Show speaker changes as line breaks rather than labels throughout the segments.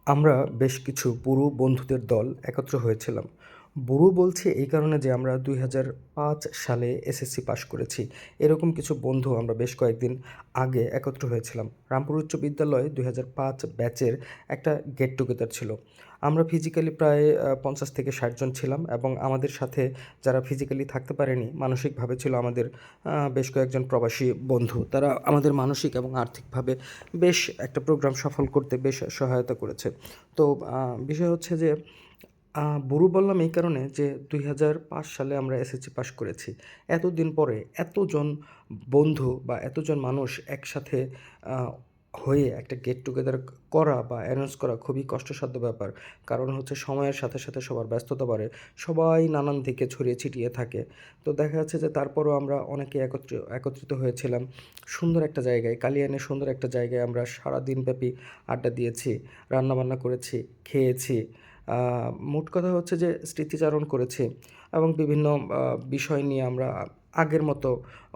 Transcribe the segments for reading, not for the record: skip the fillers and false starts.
আমরা বেশ কিছু বুড়ো বন্ধুদের দল একত্র হয়েছিলাম। বুড়ো বলছি এই কারণে যে আমরা ২০০৫ সালে এসএসসি পাশ করেছি। এরকম কিছু বন্ধু আমরা বেশ কয়েকদিন আগে একত্র হয়েছিলাম। রামপুর উচ্চ বিদ্যালয়ে ২০০৫ ব্যাচের একটা গেট টুগেদার ছিল। আমরা ফিজিক্যালি প্রায় ৫০ থেকে ৬০ জন ছিলাম এবং আমাদের সাথে যারা ফিজিক্যালি থাকতে পারেনি, মানসিকভাবে ছিল আমাদের বেশ কয়েকজন প্রবাসী বন্ধু। তারা আমাদের মানসিক এবং আর্থিকভাবে বেশ একটা প্রোগ্রাম সফল করতে বেশ সহায়তা করেছে। তো বিষয় হচ্ছে যে বুড়ো বললাম এই কারণে যে ২০০৫ সালে আমরা এসএসসি পাস করেছি। এতদিন পরে এতজন বন্ধু বা এতজন মানুষ একসাথে আ হয়ে একটা গেট টুগেদার করা বা অ্যারেঞ্জ করা খুবই কষ্টসাধ্য ব্যাপার। কারণ হচ্ছে সময়ের সাথে, সাথে সবার ব্যস্ততা বাড়ে। সবাই নানান দিকে ছড়িয়ে ছিটিয়ে থাকে। তো দেখা যাচ্ছে যে তারপরও আমরা অনেকে একত্রিত হয়েছিলাম সুন্দর একটা জায়গায়, কালিয়ানের সুন্দর একটা জায়গায় আমরা সারাদিনব্যাপী আড্ডা দিয়েছি, রান্নাবান্না করেছি, খেয়েছি। আ মোট কথা হচ্ছে যে স্মৃতিচারণ করেছি এবং বিভিন্ন বিষয় নিয়ে আমরা আগের মতো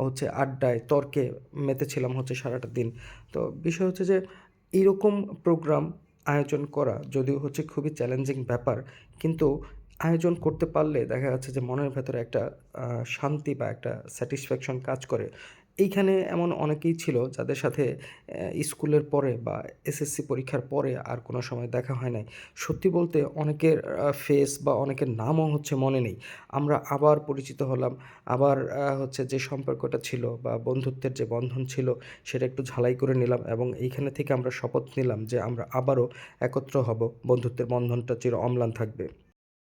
হচ্ছে আড্ডায়, তর্কে মেতেছিলাম হচ্ছে সারাটা দিন। তো বিষয় হচ্ছে যে এইরকম প্রোগ্রাম আয়োজন করা যদিও হচ্ছে খুবই চ্যালেঞ্জিং ব্যাপার, কিন্তু আয়োজন করতে পারলে দেখা যাচ্ছে যে মনের ভেতরে একটা শান্তি বা একটা স্যাটিসফ্যাকশন কাজ করে। এইখানে এমন অনেকেই ছিল যাদের সাথে স্কুলের পরে বা এসএসসি পরীক্ষার পরে আর কোনো সময় দেখা হয় নাই। সত্যি বলতে অনেকের ফেস বা অনেকের নামও হচ্ছে মনে নেই। আমরা আবার পরিচিত হলাম। আবার হচ্ছে যে সম্পর্কটা ছিল বা বন্ধুত্বের যে বন্ধন ছিল সেটা একটু ঝালাই করে নিলাম এবং এইখানে থেকে আমরা শপথ নিলাম যে আমরা আবারও একত্র হব। বন্ধুত্বের বন্ধনটা চির অম্লান থাকবে।